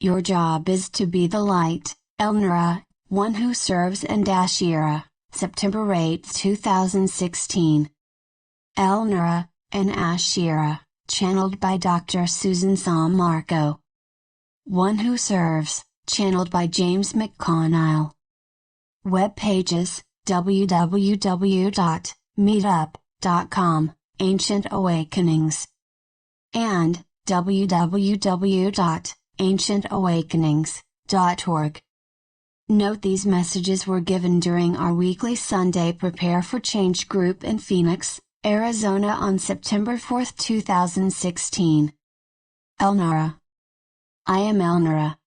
Your job is to be the light, Noura, one who serves, and Ashira, September 8, 2016. Noura and Ashira, channeled by Dr. Susan Sammarco. One who serves, channeled by James McConnell. Web pages, www.meetup.com, Ancient Awakenings. And www.ancientawakenings.org. Note these messages were given during our weekly Sunday Prepare for Change group in Phoenix, Arizona on September 4, 2016. Noura. I am Noura.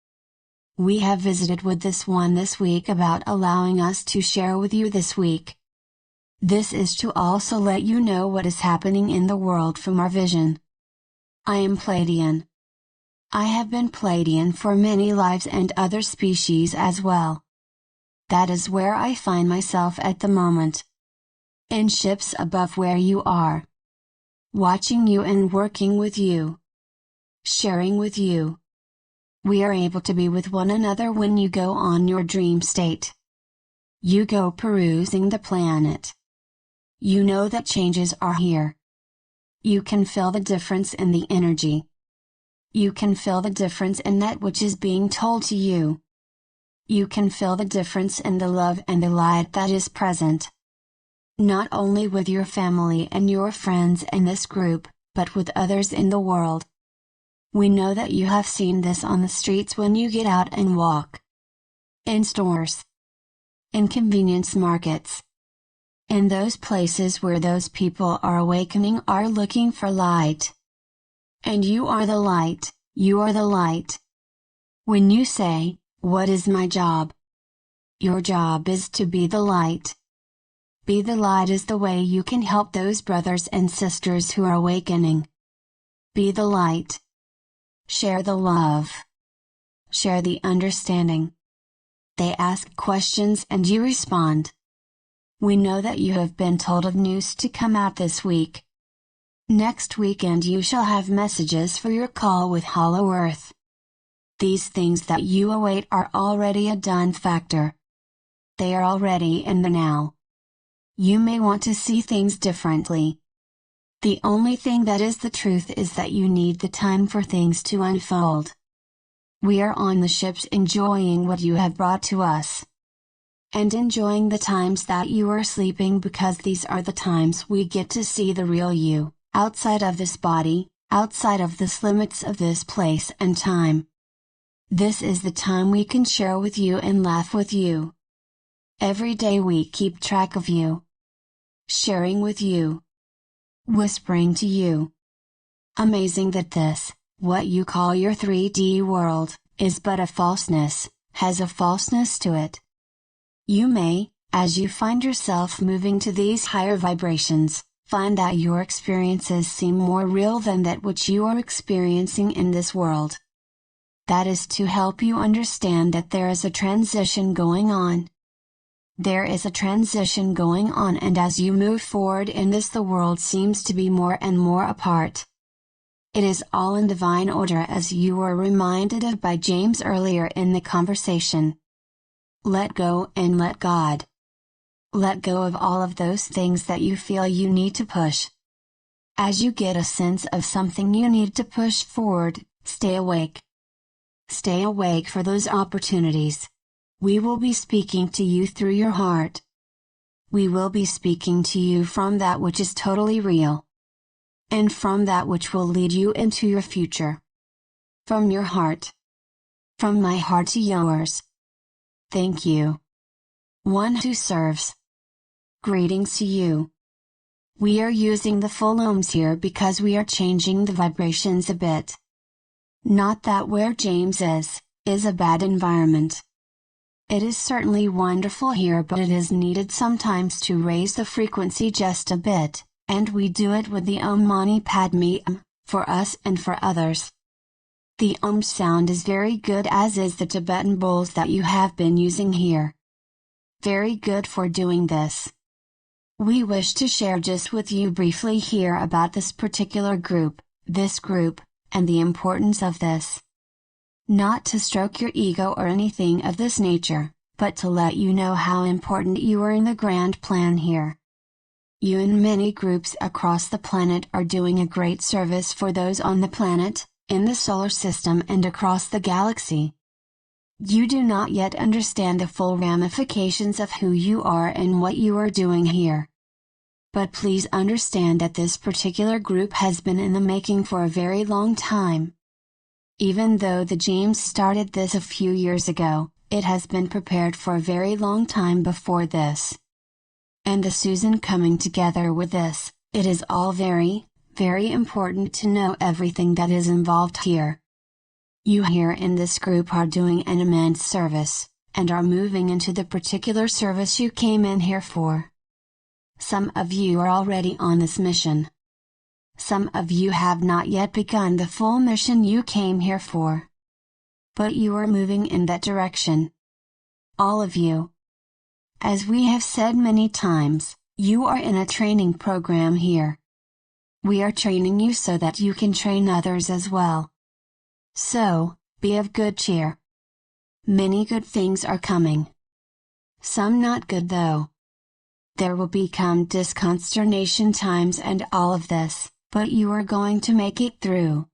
We have visited with this one this week about allowing us to share with you this week. This is to also let you know what is happening in the world from our vision. I am Pleiadian. I have been Pleiadian for many lives and other species as well. That is where I find myself at the moment. In ships above where you are. Watching you and working with you. Sharing with you. We are able to be with one another when you go on your dream state. You go perusing the planet. You know that changes are here. You can feel the difference in the energy. You can feel the difference in that which is being told to you. You can feel the difference in the love and the light that is present. Not only with your family and your friends in this group, but with others in the world. We know that you have seen this on the streets when you get out and walk. In stores. In convenience markets. In those places where those people are awakening, are looking for light. And you are the light, you are the light. When you say, "What is my job?" Your job is to be the light. Be the light is the way you can help those brothers and sisters who are awakening. Be the light. Share the love. Share the understanding. They ask questions and you respond. We know that you have been told of news to come out this week. Next weekend you shall have messages for your call with Hollow Earth. These things that you await are already a done factor. They are already in the now. You may want to see things differently. The only thing that is the truth is that you need the time for things to unfold. We are on the ships enjoying what you have brought to us. And enjoying the times that you are sleeping, because these are the times we get to see the real you, outside of this body, outside of the limits of this place and time. This is the time we can share with you and laugh with you. Every day we keep track of you. Sharing with you. Whispering to you. Amazing that this, what you call your 3D world, is but a falseness, has a falseness to it. You may, as you find yourself moving to these higher vibrations, find that your experiences seem more real than that which you are experiencing in this world. That is to help you understand that there is a transition going on. There is a transition going on, and as you move forward in this, the world seems to be more and more apart. It is all in divine order, as you were reminded of by James earlier in the conversation. Let go and let God. Let go of all of those things that you feel you need to push. As you get a sense of something you need to push forward, stay awake. Stay awake for those opportunities. We will be speaking to you through your heart. We will be speaking to you from that which is totally real. And from that which will lead you into your future. From your heart. From my heart to yours. Thank you. One who serves. Greetings to you. We are using the full ohms here because we are changing the vibrations a bit. Not that where James is a bad environment. It is certainly wonderful here, but it is needed sometimes to raise the frequency just a bit, and we do it with the Om Mani Padme Hum, for us and for others. The Om sound is very good, as is the Tibetan bowls that you have been using here. Very good for doing this. We wish to share just with you briefly here about this particular group, and the importance of this. Not to stroke your ego or anything of this nature, but to let you know how important you are in the grand plan here. You and many groups across the planet are doing a great service for those on the planet, in the solar system and across the galaxy. You do not yet understand the full ramifications of who you are and what you are doing here. But please understand that this particular group has been in the making for a very long time. Even though the James started this a few years ago, it has been prepared for a very long time before this. And the Susan coming together with this, it is all very, very important to know everything that is involved here. You here in this group are doing an immense service, and are moving into the particular service you came in here for. Some of you are already on this mission. Some of you have not yet begun the full mission you came here for. But you are moving in that direction. All of you. As we have said many times, you are in a training program here. We are training you so that you can train others as well. So, be of good cheer. Many good things are coming. Some not good though. There will become disconsternation times and all of this. But you are going to make it through.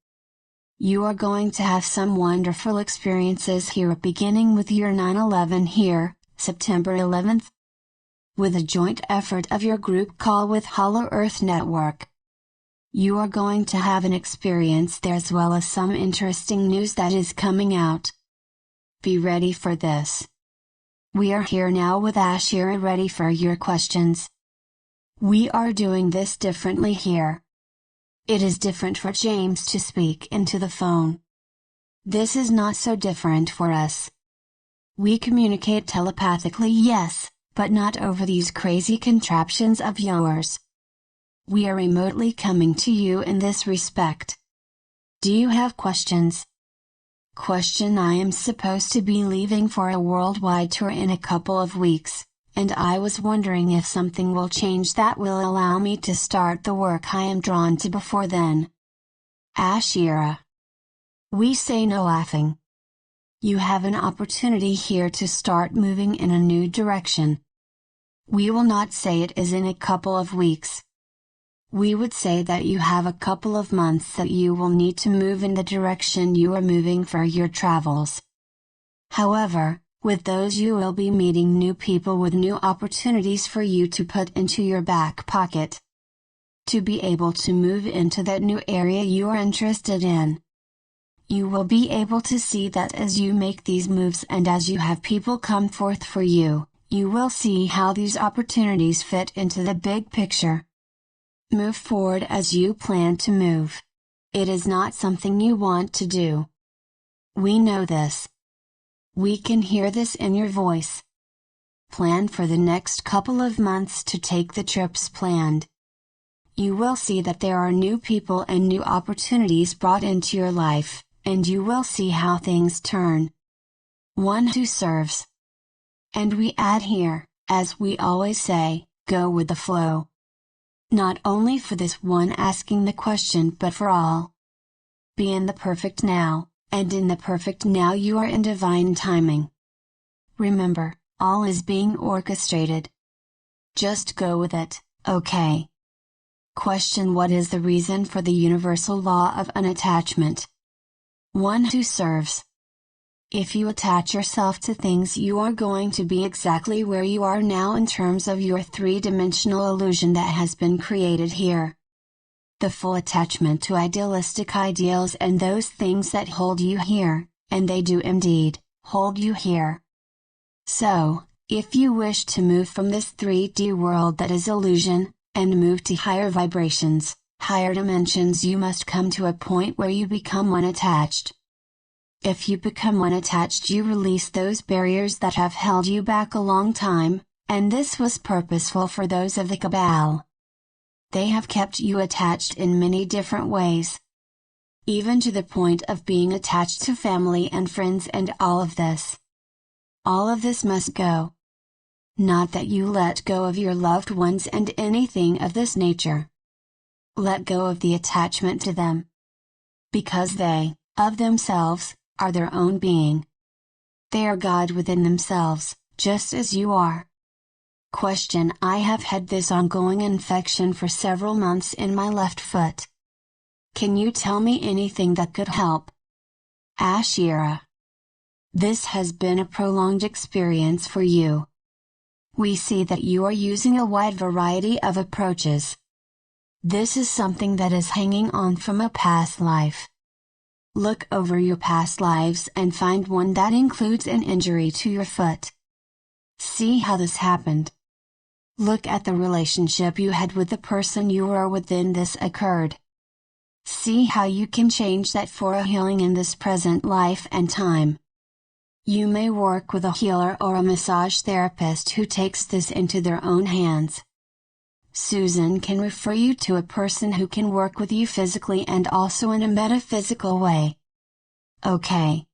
You are going to have some wonderful experiences here beginning with your 9/11 here, September 11th. With a joint effort of your group call with Hollow Earth Network. You are going to have an experience there as well as some interesting news that is coming out. Be ready for this. We are here now with Ashira ready for your questions. We are doing this differently here. It is different for James to speak into the phone. This is not so different for us. We communicate telepathically, yes, but not over these crazy contraptions of yours. We are remotely coming to you in this respect. Do you have questions? Question: I am supposed to be leaving for a worldwide tour in a couple of weeks. And I was wondering if something will change that will allow me to start the work I am drawn to before then. Ashira. We say no laughing. You have an opportunity here to start moving in a new direction. We will not say it is in a couple of weeks. We would say that you have a couple of months that you will need to move in the direction you are moving for your travels. However, with those you will be meeting new people with new opportunities for you to put into your back pocket. To be able to move into that new area you are interested in. You will be able to see that as you make these moves and as you have people come forth for you, you will see how these opportunities fit into the big picture. Move forward as you plan to move. It is not something you want to do. We know this. We can hear this in your voice. Plan for the next couple of months to take the trips planned. You will see that there are new people and new opportunities brought into your life, and you will see how things turn. One who serves. And we add here, as we always say, go with the flow. Not only for this one asking the question but for all. Be in the perfect now. And in the perfect now you are in divine timing. Remember, all is being orchestrated. Just go with it, okay? Question: what is the reason for the universal law of unattachment? One who serves. If you attach yourself to things you are going to be exactly where you are now in terms of your three-dimensional illusion that has been created here. The full attachment to idealistic ideals and those things that hold you here, and they do indeed, hold you here. So, if you wish to move from this 3D world that is illusion, and move to higher vibrations, higher dimensions, you must come to a point where you become unattached. If you become unattached, you release those barriers that have held you back a long time, and this was purposeful for those of the Cabal. They have kept you attached in many different ways. Even to the point of being attached to family and friends and all of this. All of this must go. Not that you let go of your loved ones and anything of this nature. Let go of the attachment to them. Because they, of themselves, are their own being. They are God within themselves, just as you are. Question: I have had this ongoing infection for several months in my left foot. Can you tell me anything that could help? Ashira: this has been a prolonged experience for you. We see that you are using a wide variety of approaches. This is something that is hanging on from a past life. Look over your past lives and find one that includes an injury to your foot. See how this happened. Look at the relationship you had with the person you were with when this occurred. See how you can change that for a healing in this present life and time. You may work with a healer or a massage therapist who takes this into their own hands. Susan can refer you to a person who can work with you physically and also in a metaphysical way. Okay.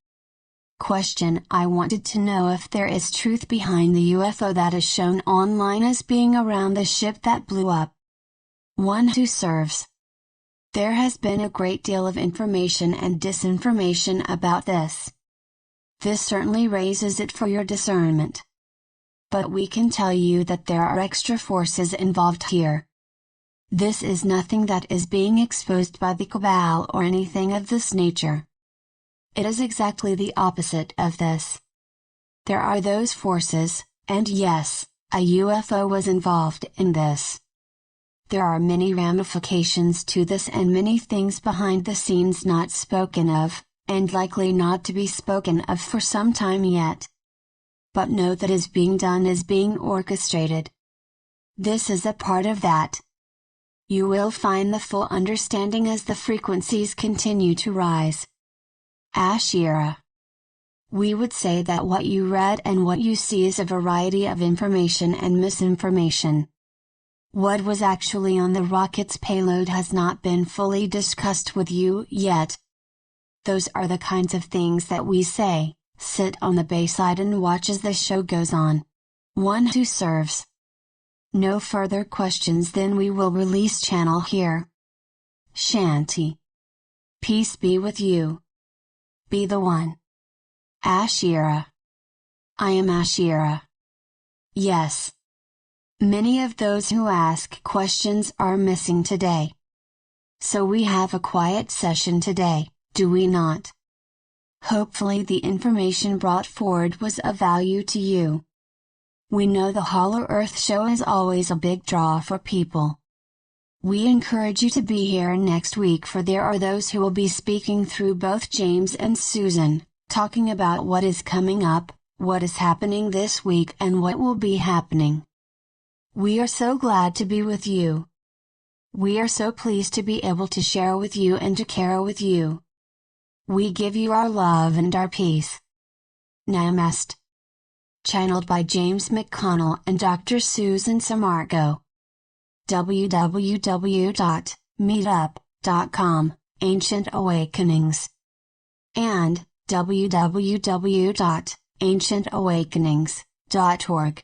Question: I wanted to know if there is truth behind the UFO that is shown online as being around the ship that blew up. One who serves. There has been a great deal of information and disinformation about this. This certainly raises it for your discernment. But we can tell you that there are extra forces involved here. This is nothing that is being exposed by the cabal or anything of this nature. It is exactly the opposite of this. There are those forces, and yes, a UFO was involved in this. There are many ramifications to this and many things behind the scenes not spoken of, and likely not to be spoken of for some time yet. But know that is being done is being orchestrated. This is a part of that. You will find the full understanding as the frequencies continue to rise. Ashira: we would say that what you read and what you see is a variety of information and misinformation. What was actually on the rocket's payload has not been fully discussed with you yet. Those are the kinds of things that we say. Sit on the bayside and watch as the show goes on. One who serves. No further questions, then we will release channel here. Shanti. Peace be with you. Be the one. Ashira. I am Ashira. Yes. Many of those who ask questions are missing today. So we have a quiet session today, do we not? Hopefully the information brought forward was of value to you. We know the Hollow Earth show is always a big draw for people. We encourage you to be here next week, for there are those who will be speaking through both James and Susan, talking about what is coming up, what is happening this week and what will be happening. We are so glad to be with you. We are so pleased to be able to share with you and to care with you. We give you our love and our peace. Namaste. Channeled by James McConnell and Dr. Susan Sammarco. www.meetup.com, Ancient Awakenings. And www.ancientawakenings.org.